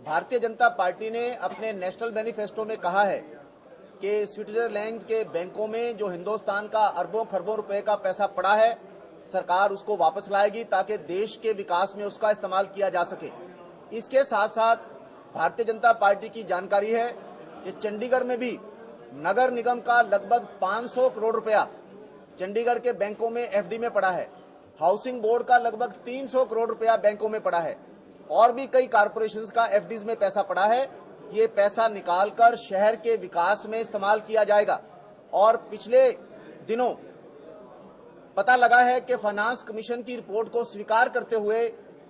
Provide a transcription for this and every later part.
Bharatiya Janata party ने अपने national manifesto में कहा है कि स्विट्जरलैंड के बैंकों में जो हिंदुस्तान का अरबों खरबों रुपए का पैसा पड़ा है, सरकार उसको वापस लाएगी ताकि देश के विकास में उसका इस्तेमाल किया जा सके। इसके साथ साथ भारतीय जनता पार्टी की जानकारी है कि चंडीगढ़ में भी नगर निगम का लगभग 500 करोड़ रुपया चंडीगढ़ के बैंकों में एफडी में पड़ा है। हाउसिंग बोर्ड का लगभग 300 करोड़ रुपया बैंकों में पड़ा है और भी कई कॉर्पोरेशंस का एफडीज में पैसा पड़ा है। ये पैसा निकालकर शहर के विकास में इस्तेमाल किया जाएगा। और पिछले दिनों पता लगा है कि फाइनेंस कमीशन की रिपोर्ट को स्वीकार करते हुए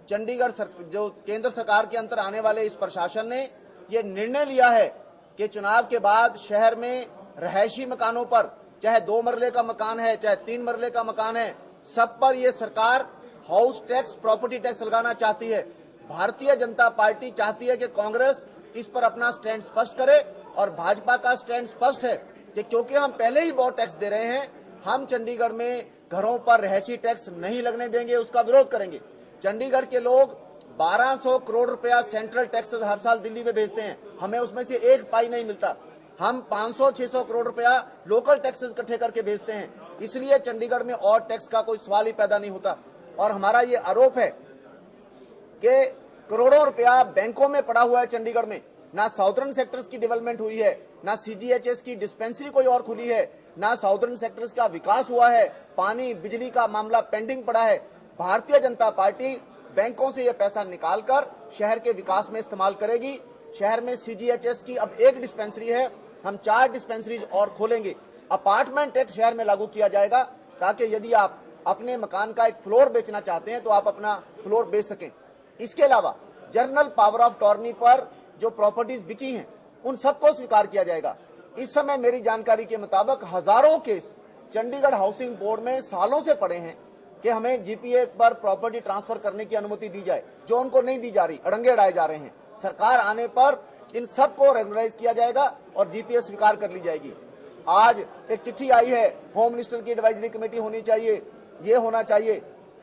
चंडीगढ़ जो केंद्र सरकार के अंतर आने वाले इस प्रशासन ने ये निर्णय लिया है कि चुनाव के बाद शहर में रहायशी मकानों पर, चाहे 2 मरले का मकान है चाहे 3 मरले का मकान है, सब पर ये सरकार हाउस टैक्स, प्रॉपर्टी टैक्स लगाना चाहती है। भारतीय जनता पार्टी चाहती है कि कांग्रेस इस पर अपना स्टैंड स्पष्ट करे और भाजपा का स्टैंड स्पष्ट है कि क्योंकि हम पहले ही बहुत टैक्स दे रहे हैं, हम चंडीगढ़ में घरों पर रहायशी टैक्स नहीं लगने देंगे, उसका विरोध करेंगे। चंडीगढ़ के लोग 1200 करोड़ रुपया सेंट्रल टैक्सेस हर साल दिल्ली में भेजते हैं, हमें उसमें से एक पाई नहीं मिलता। हम 500-600 करोड़ रुपया लोकल टैक्सेस इकट्ठे करके भेजते हैं, इसलिए चंडीगढ़ में और टैक्स का कोई सवाल ही पैदा नहीं होता। और हमारा ये आरोप है कि करोड़ों रुपया बैंकों में पड़ा हुआ है चंडीगढ़ में। ना साउदर्न सेक्टर्स की डेवलपमेंट हुई है, ना सीजीएचएस की डिस्पेंसरी कोई और खुली है, ना साउदर्न सेक्टर्स का विकास हुआ है। पानी बिजली का मामला पेंडिंग पड़ा है। भारतीय जनता पार्टी बैंकों से यह पैसा निकालकर शहर के विकास में इस्तेमाल करेगी। शहर में सीजीएचएस की अब 1 डिस्पेंसरी है, हम 4 डिस्पेंसरीज और खोलेंगे। अपार्टमेंट टैक्स शहर में लागू किया जाएगा ताकि यदि आप अपने मकान का एक फ्लोर बेचना चाहते हैं तो आप अपना फ्लोर बेच सकें। इसके अलावा जर्नल पावर ऑफ अटॉर्नी पर जो प्रॉपर्टीज बिकी हैं उन सबको स्वीकार किया जाएगा। इस समय मेरी जानकारी के मुताबिक हजारों केस चंडीगढ़ हाउसिंग बोर्ड में सालों से पड़े हैं कि हमें जीपीए पर प्रॉपर्टी ट्रांसफर करने की अनुमति दी जाए, जो उनको नहीं दी जा रही, अड़ंगे अड़ाए जा रहे हैं। सरकार आने पर इन सबको रेगुलराइज किया जाएगा और जीपीए स्वीकार कर ली जाएगी। आज एक चिट्ठी आई है, होम मिनिस्टर की एडवाइजरी कमेटी होनी चाहिए, ये होना चाहिए।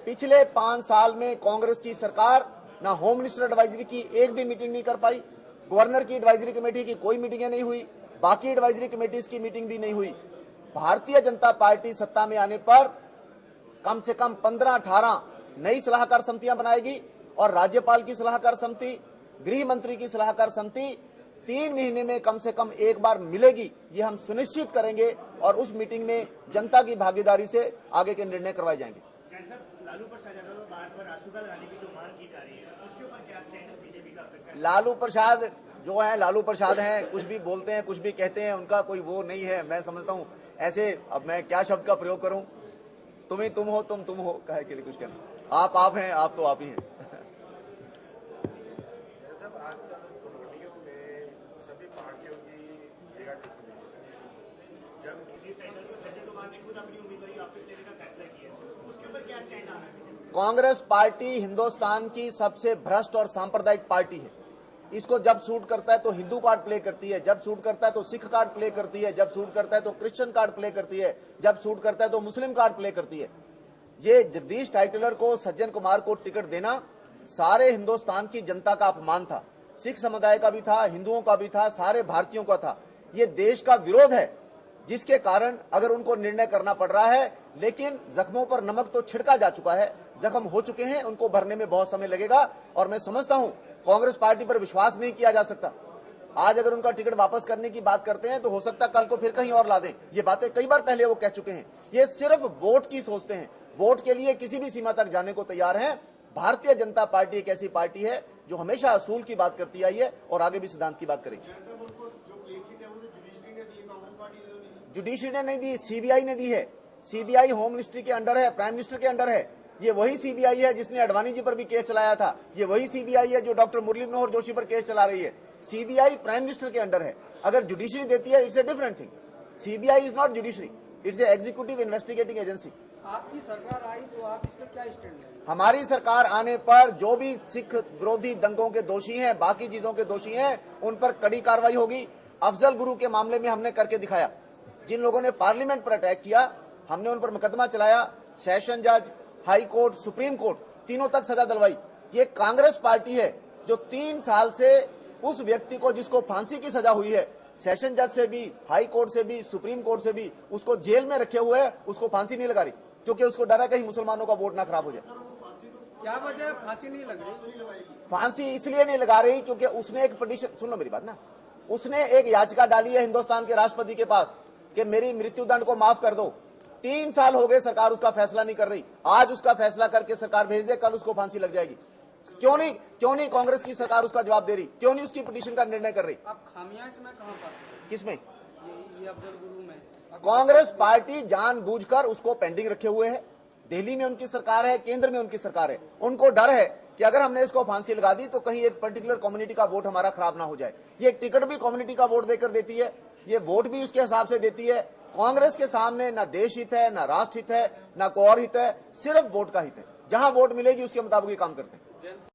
पिछले 5 साल में कांग्रेस की सरकार ना होम मिनिस्टर एडवाइजरी की एक भी मीटिंग नहीं कर पाई, गवर्नर की एडवाइजरी कमेटी की कोई मीटिंगें नहीं हुई, बाकी एडवाइजरी कमेटीज की मीटिंग भी नहीं हुई। भारतीय जनता पार्टी सत्ता में आने पर कम से कम 15-18 नई सलाहकार समितियां बनाएगी और राज्यपाल की सलाहकार समिति, गृह मंत्री की सलाहकार समिति 3 महीने में कम से कम एक बार मिलेगी। ये हम सुनिश्चित करेंगे और उस मीटिंग में जनता की भागीदारी से आगे के निर्णय करवाए जाएंगे। लालू प्रसाद गांधी की जो मांग की जा रही है उसके ऊपर क्या स्टैंड है बीजेपी का? लालू प्रसाद जो है लालू प्रसाद हैं, कुछ भी बोलते हैं, कुछ भी कहते हैं, उनका कोई वो नहीं है। मैं समझता हूँ ऐसे, अब मैं क्या शब्द का प्रयोग करूं, तुम ही तुम हो, तुम हो, कहे के लिए कुछ कहना, आप हैं, आप तो आप ही हैं। कांग्रेस पार्टी हिंदुस्तान की सबसे भ्रष्ट और सांप्रदायिक पार्टी है। इसको जब सूट करता है तो हिंदू कार्ड प्ले करती है, जब सूट करता है तो सिख कार्ड प्ले करती है, जब सूट करता है तो क्रिश्चियन कार्ड प्ले करती है, जब सूट करता है तो मुस्लिम कार्ड प्ले करती है। ये जगदीश टाइटलर को, सज्जन कुमार को टिकट देना सारे हिंदुस्तान की जनता का अपमान था। सिख समुदाय का भी था, हिंदुओं का भी था, सारे भारतीयों का था। ये देश का विरोध है, जिसके कारण अगर उनको निर्णय करना पड़ रहा है, लेकिन जख्मों पर नमक तो छिड़का जा चुका है, जख्म हो चुके हैं, उनको भरने में बहुत समय लगेगा। और मैं समझता हूं कांग्रेस पार्टी पर विश्वास नहीं किया जा सकता। आज अगर उनका टिकट वापस करने की बात करते हैं तो हो सकता है कल को फिर कहीं और ला दें। ये बातें कई बार पहले वो कह चुके हैं। ये सिर्फ वोट की सोचते हैं, वोट के लिए किसी भी सीमा तक जाने को तैयार हैं। भारतीय जनता पार्टी एक ऐसी पार्टी है जो हमेशा असूल की बात करती आई है और आगे भी सिद्धांत की बात करेगी। जुडिशरी ने नहीं दी, सीबीआई ने दी है। सीबीआई होम मिनिस्ट्री के अंडर है, प्राइम मिनिस्टर के अंडर है। ये वही सीबीआई है जिसने अडवाणी जी पर भी केस चलाया था। ये वही सीबीआई है जो डॉक्टर मुरली मनोहर जोशी पर केस चला रही है। सीबीआई प्राइम मिनिस्टर के अंडर है। अगर जुडिशरी देती है, it's a different thing. CBI is not judiciary, it's a executive investigating agency. आपकी सरकार आई तो आप इस पर क्या स्टैंड लेंगे? हमारी सरकार आने पर जो भी सिख विरोधी दंगों के दोषी हैं, बाकी चीजों के दोषी हैं, उन पर कड़ी कार्रवाई होगी। अफजल गुरु के मामले में हमने करके दिखाया। जिन लोगों ने पार्लियामेंट पर अटैक किया, हमने उन पर मुकदमा चलाया। सेशन जज, हाई कोर्ट, सुप्रीम कोर्ट, तीनों तक सजा दिलवाई। ये कांग्रेस पार्टी है जो 3 साल से उस व्यक्ति को जिसको फांसी की सजा हुई है, सेशन जज से भी, हाई कोर्ट से भी, सुप्रीम कोर्ट से भी, उसको जेल में रखे हुए है, उसको फांसी नहीं लगा रही, क्योंकि उसको डर है कहीं मुसलमानों का वोट ना खराब हो जाए। क्या वजह है फांसी नहीं लग रही? फांसी इसलिए नहीं लगा रही क्योंकि उसने एक पिटीशन, सुन लो मेरी बात ना, उसने एक याचिका डाली है हिंदुस्तान के राष्ट्रपति के पास कि मेरी मृत्युदंड को माफ कर दो। 3 साल हो गए, सरकार उसका फैसला नहीं कर रही। आज उसका फैसला करके सरकार भेज दे, कल उसको फांसी लग जाएगी। क्यों नहीं कांग्रेस की सरकार उसका जवाब दे रही? क्यों नहीं उसकी पिटीशन का निर्णय कर रही? आप खामियां इसमें कहां पर? किसमें? ये अफजल गुरु में। कांग्रेस पार्टी जानबूझकर उसको पेंडिंग रखे हुए है। दिल्ली में उनकी सरकार है, केंद्र में उनकी सरकार है। उनको डर है कि अगर हमने इसको फांसी लगा दी तो कहीं एक पर्टिकुलर कम्युनिटी का वोट हमारा खराब ना हो जाए। ये टिकट भी कम्युनिटी का वोट देकर देती है, ये वोट भी उसके हिसाब से देती है। कांग्रेस के सामने ना देश हित है, ना राष्ट्र हित है, ना कोई और हित है, सिर्फ वोट का हित है। जहां वोट मिलेगी उसके मुताबिक काम करते हैं।